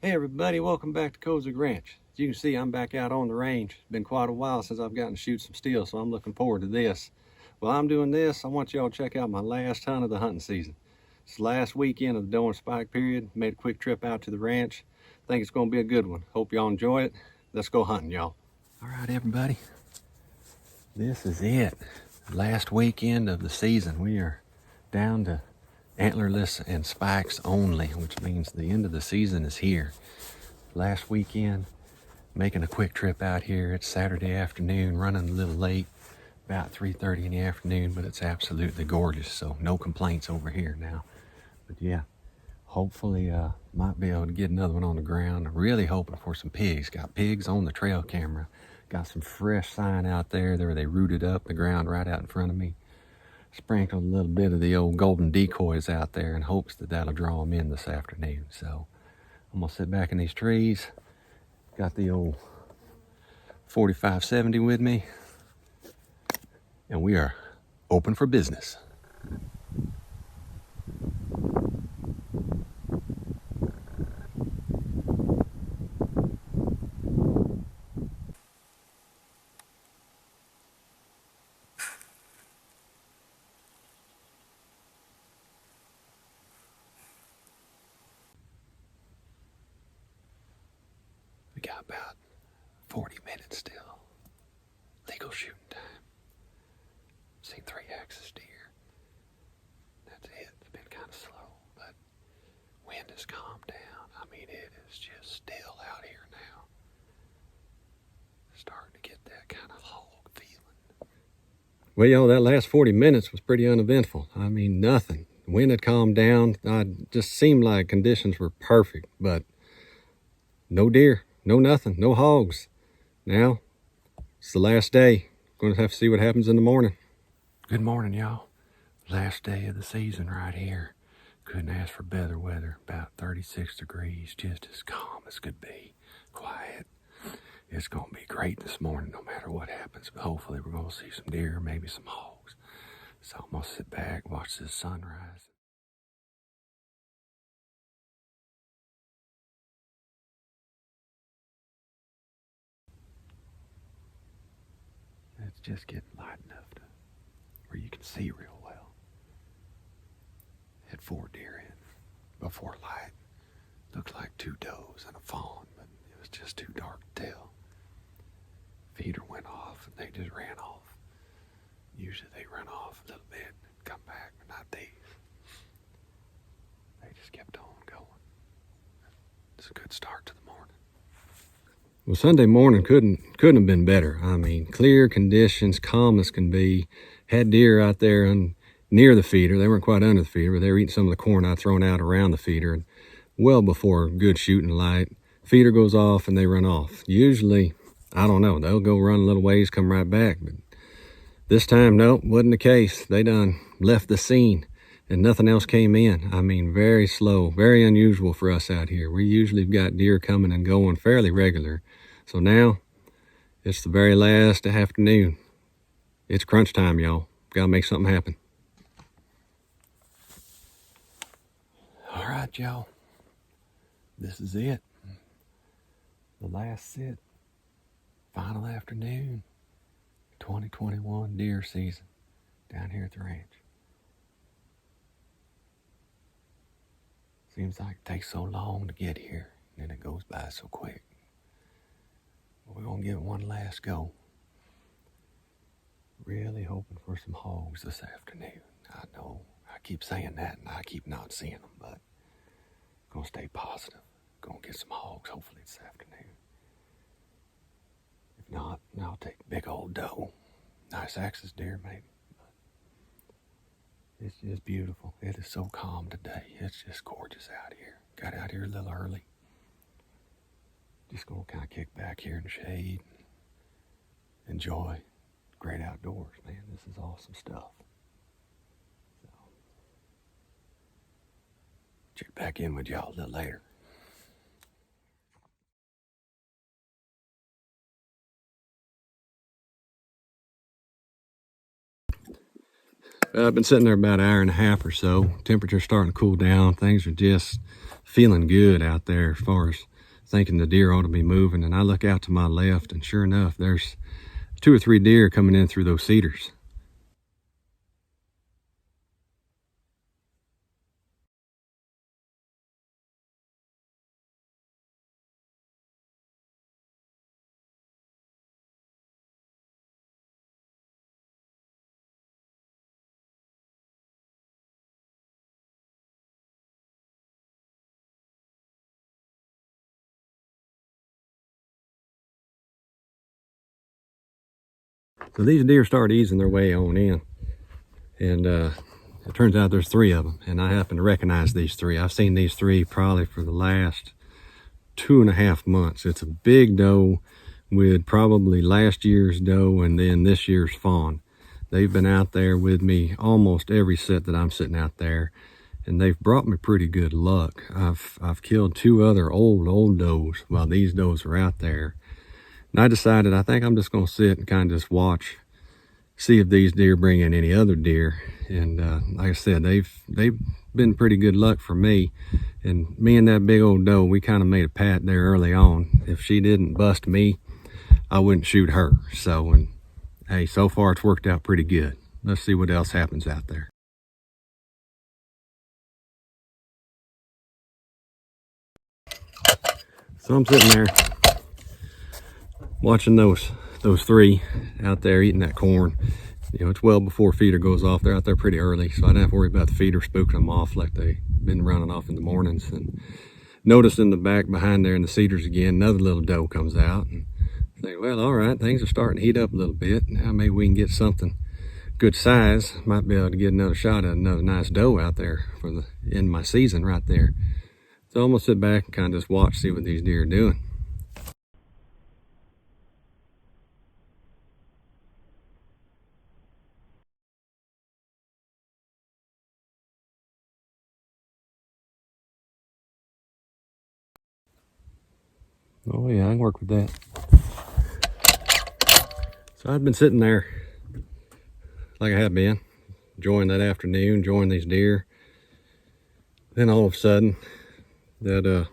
Hey everybody, welcome back to Kozik Ranch. As you can see, I'm back out on the range. It's been quite a while since I've gotten to shoot some steel, so I'm looking forward to this. While I'm doing this, I want y'all to check out my last hunt of the hunting season. It's the last weekend of the doe and spike period. Made a quick trip out to the ranch. Think it's going to be a good one. Hope y'all enjoy it. Let's go hunting, y'all. All right, everybody. This is it. Last weekend of the season. We are down to antlerless and spikes only, which means the end of the season is here. Last weekend, making a quick trip out here. It's Saturday afternoon, running a little late, about 3:30 in the afternoon, but it's absolutely gorgeous, so no complaints over here now. But yeah, hopefully might be able to get another one on the ground. I'm really hoping for some pigs. Got pigs on the trail camera. Got some fresh sign out there where they rooted up the ground right out in front of me. Sprinkled a little bit of the old golden decoys out there in hopes that that'll draw them in this afternoon. So I'm gonna sit back in these trees. Got the old 4570 with me, and we are open for business. We got about 40 minutes still. Legal shooting time. Seen 3 axis deer. That's it. It's been kind of slow, but wind has calmed down. I mean, it is just still out here now. Starting to get that kind of hog feeling. Well, y'all, that last 40 minutes was pretty uneventful. I mean, nothing. The wind had calmed down. It just seemed like conditions were perfect, but no deer. No nothing, no hogs. Now, it's the last day. Going to have to see what happens in the morning. Good morning, y'all. Last day of the season right here. Couldn't ask for better weather. About 36 degrees, just as calm as could be. Quiet. It's going to be great this morning no matter what happens. But hopefully we're going to see some deer, maybe some hogs. So I'm going to sit back, watch this sunrise. It's just getting light enough to where you can see real well. Had 4 deer in before light. Looked like 2 does and a fawn, but it was just too dark to tell. Feeder went off and they just ran off. Usually they run off a little bit and come back, but not these. They just kept on going. It's a good start to the morning. Well, Sunday morning couldn't have been better. I mean, clear conditions, calm as can be. Had deer out there near the feeder. They weren't quite under the feeder, but they were eating some of the corn I'd thrown out around the feeder. And well before good shooting light, feeder goes off and they run off. Usually, I don't know, they'll go run a little ways, come right back. But this time, no, wasn't the case. They done left the scene and nothing else came in. I mean, very slow, very unusual for us out here. We usually have got deer coming and going fairly regular. So now, it's the very last afternoon. It's crunch time, y'all. Gotta make something happen. All right, y'all. This is it. The last sit. Final afternoon. 2021 deer season. Down here at the ranch. Seems like it takes so long to get here. And then it goes by so quick. We're going to give it one last go. Really hoping for some hogs this afternoon. I know I keep saying that and I keep not seeing them, but I'm going to stay positive. Going to get some hogs hopefully this afternoon. If not, I'll take a big old doe. Nice axis deer maybe. But it's just beautiful. It is so calm today. It's just gorgeous out here. Got out here a little early. Just gonna kind of kick back here in the shade and enjoy great outdoors, man. This is awesome stuff. So, check back in with y'all a little later. I've been sitting there about an hour and a half or so. Temperature's starting to cool down. Things are just feeling good out there as far as thinking the deer ought to be moving, and I look out to my left, and sure enough, there's 2 or 3 deer coming in through those cedars. So these deer start easing their way on in, and it turns out there's 3 of them, and I happen to recognize these 3. I've seen these 3 probably for the last 2.5 months. It's a big doe with probably last year's doe and then this year's fawn. They've been out there with me almost every set that I'm sitting out there, and they've brought me pretty good luck. I've killed 2 other old does while these does are out there. And I decided I think I'm just going to sit and kind of just watch, see if these deer bring in any other deer. And like I said, they've been pretty good luck for me. And me and that big old doe, we kind of made a pact there early on. If she didn't bust me, I wouldn't shoot her. So, and hey, so far it's worked out pretty good. Let's see what else happens out there. So I'm sitting there watching those 3 out there eating that corn. You know, it's well before feeder goes off. They're out there pretty early, so I don't have to worry about the feeder spooking them off like they've been running off in the mornings. And notice in the back behind there in the cedars again, another little doe comes out. And I think, well, all right, things are starting to heat up a little bit. Now maybe we can get something good size. Might be able to get another shot at another nice doe out there for the end of my season right there. So I'm gonna sit back and kind of just watch, see what these deer are doing. Oh yeah, I can work with that. So I've been sitting there like I have been, enjoying that afternoon, enjoying these deer. Then all of a sudden, that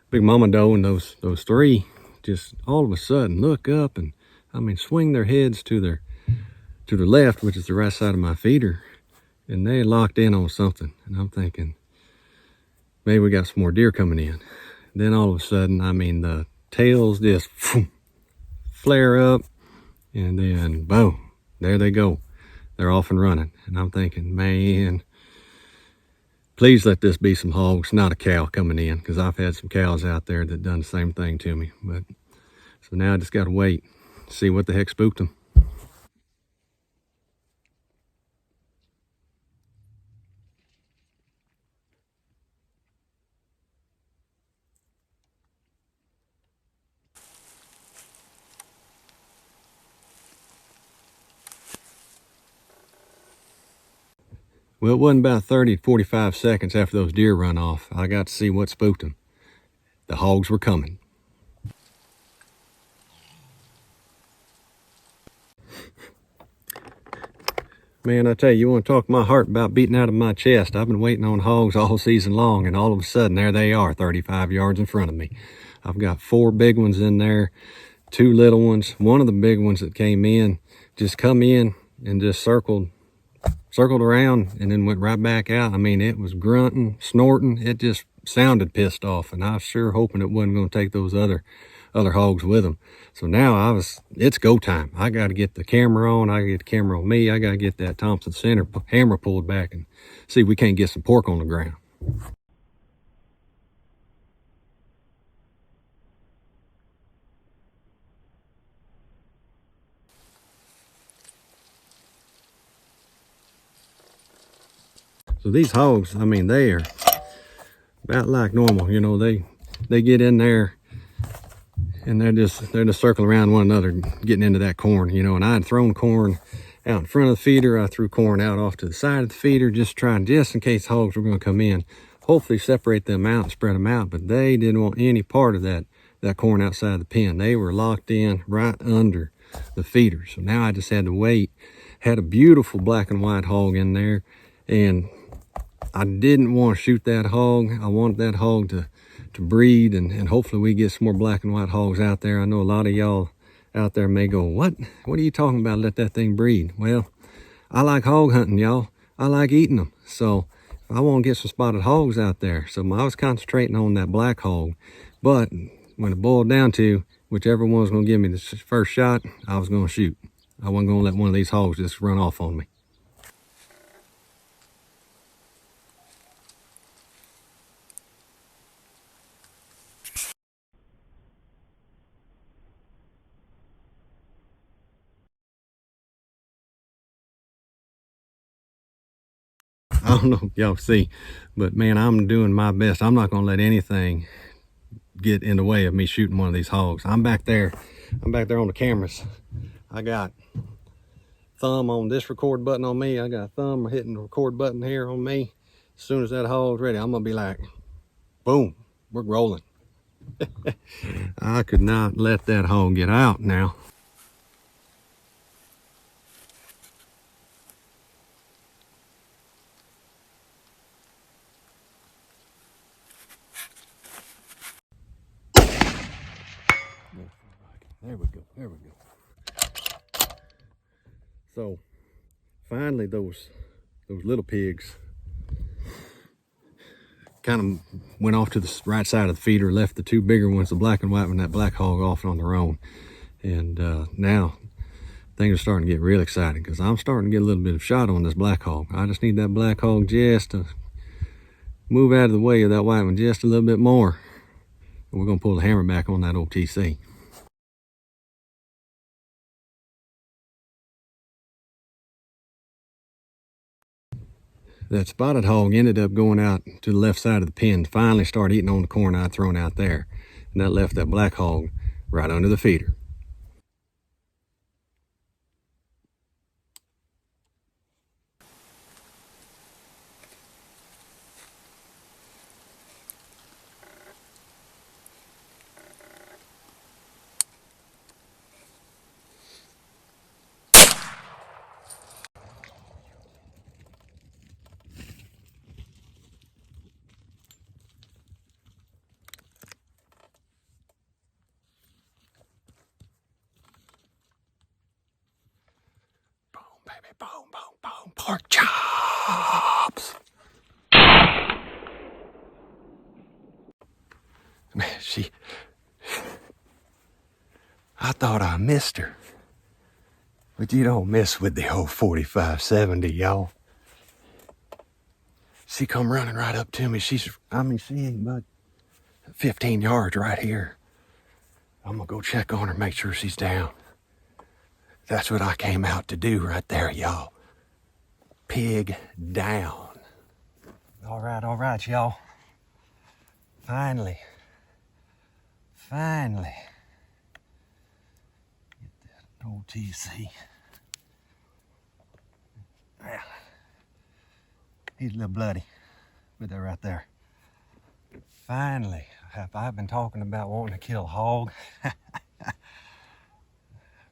big mama doe and those 3 just all of a sudden look up and I mean swing their heads to their left, which is the right side of my feeder, and they locked in on something. And I'm thinking, maybe we got some more deer coming in. Then all of a sudden, I mean, the tails just flare up, and then boom, there they go. They're off and running. And I'm thinking, man, please let this be some hogs, not a cow coming in, because I've had some cows out there that done the same thing to me. But so now I just got to wait, see what the heck spooked them. Well, it wasn't about 30 to 45 seconds after those deer run off, I got to see what spooked them. The hogs were coming. Man, I tell you, you want to talk my heart about beating out of my chest. I've been waiting on hogs all season long, and all of a sudden, there they are, 35 yards in front of me. I've got 4 big ones in there, 2 little ones. One of the big ones that came in just come in and just circled around and then went right back out. I mean, it was grunting, snorting. It just sounded pissed off, and I was sure hoping it wasn't going to take those other hogs with them. So now it's go time. I got to get the camera on. I got to get the camera on me. I got to get that Thompson Center hammer pulled back and see if we can't get some pork on the ground. So these hogs, I mean, they are about like normal. You know, they get in there and they're just circling around one another, getting into that corn, you know. And I had thrown corn out in front of the feeder. I threw corn out off to the side of the feeder, just in case hogs were going to come in. Hopefully separate them out and spread them out, but they didn't want any part of that corn outside the pen. They were locked in right under the feeder. So now I just had to wait. Had a beautiful black and white hog in there, and I didn't want to shoot that hog. I wanted that hog to breed, and hopefully we get some more black and white hogs out there. I know a lot of y'all out there may go, what are you talking about? Let that thing breed. Well, I like hog hunting, y'all. I like eating them. So I want to get some spotted hogs out there. So I was concentrating on that black hog. But when it boiled down to whichever one was going to give me the first shot, I was going to shoot. I wasn't going to let one of these hogs just run off on me. I don't know if y'all see, but man, I'm doing my best. I'm not going to let anything get in the way of me shooting one of these hogs. I'm back there on the cameras. I got thumb on this record button on me. I got thumb hitting the record button here on me. As soon as that hog's ready, I'm gonna be like, boom, we're rolling. I could not let that hog get out now. There we go. So finally those little pigs kind of went off to the right side of the feeder, left the two bigger ones, the black and white one, that black hog, off on their own. And now things are starting to get real exciting because I'm starting to get a little bit of shot on this black hog. I just need that black hog just to move out of the way of that white one just a little bit more. And we're gonna pull the hammer back on that old TC. That spotted hog ended up going out to the left side of the pen, finally started eating on the corn I'd thrown out there. And that left that black hog right under the feeder. Baby, boom, boom, boom, pork chops. Man, I thought I missed her. But you don't mess with the old 45-70, y'all. She come running right up to me. She ain't but 15 yards right here. I'm gonna go check on her, make sure she's down. That's what I came out to do right there, y'all. Pig down. All right, y'all. Finally. Get that old TC. Yeah. He's a little bloody. Put that right there. Finally. I've been talking about wanting to kill a hog.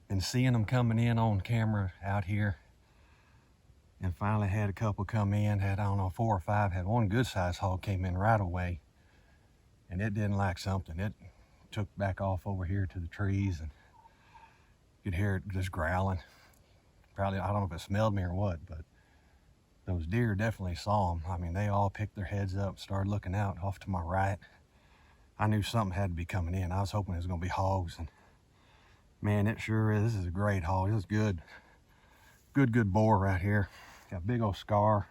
Been seeing them coming in on camera out here. And finally had a couple come in. Had, I don't know, 4 or 5. Had one good sized hog came in right away. And it didn't like something. It took back off over here to the trees, and you could hear it just growling. Probably, I don't know if it smelled me or what, but those deer definitely saw them. I mean, they all picked their heads up, started looking out off to my right. I knew something had to be coming in. I was hoping it was gonna be hogs, and man, it sure is. This is a great hog. This is good boar right here. Got a big old scar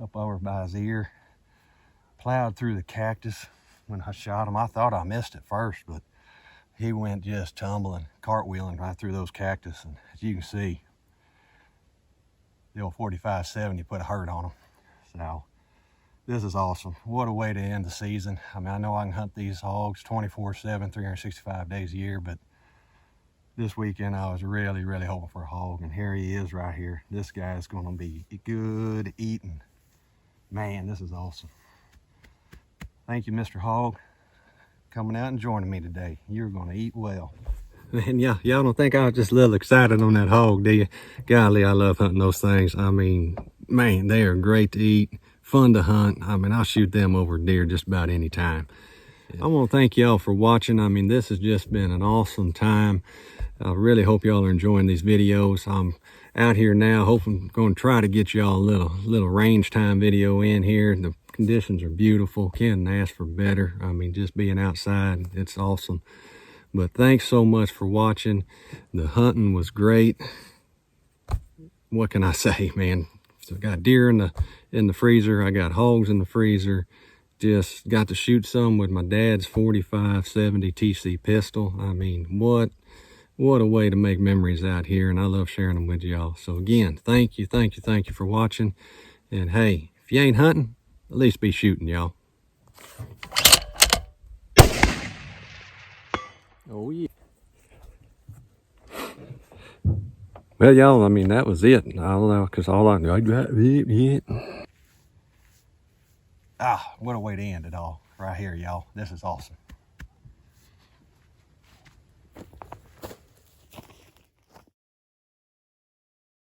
up over by his ear. Plowed through the cactus when I shot him. I thought I missed it first, but he went just tumbling, cartwheeling right through those cactus. And as you can see, the old 45-70 put a hurt on him. So this is awesome. What a way to end the season. I mean, I know I can hunt these hogs 24/7, 365 days a year, but this weekend I was really hoping for a hog, and here he is right here. This guy is gonna be good eating. Man, this is awesome. Thank you, Mr. Hog, coming out and joining me today. You're gonna eat well. And y'all don't think I was just a little excited on that hog, do you? Golly, I love hunting those things. I mean, man, they are great to eat, fun to hunt. I mean, I'll shoot them over deer just about any time. I want to thank y'all for watching. I mean, this has just been an awesome time. I really hope y'all are enjoying these videos. I'm out here now, hoping, going to try to get y'all a little range time video in here. The conditions are beautiful. Can't ask for better. I mean, just being outside, it's awesome. But thanks so much for watching. The hunting was great. What can I say, man? So I got deer in the freezer. I got hogs in the freezer. Just got to shoot some with my dad's 45-70 TC pistol. I mean, what a way to make memories out here, and I love sharing them with y'all. So again, thank you for watching. And hey, if you ain't hunting, at least be shooting, y'all. Oh yeah. Well, y'all, I mean, that was it. I don't know, because all I know, what a way to end it all right here, y'all. This is awesome.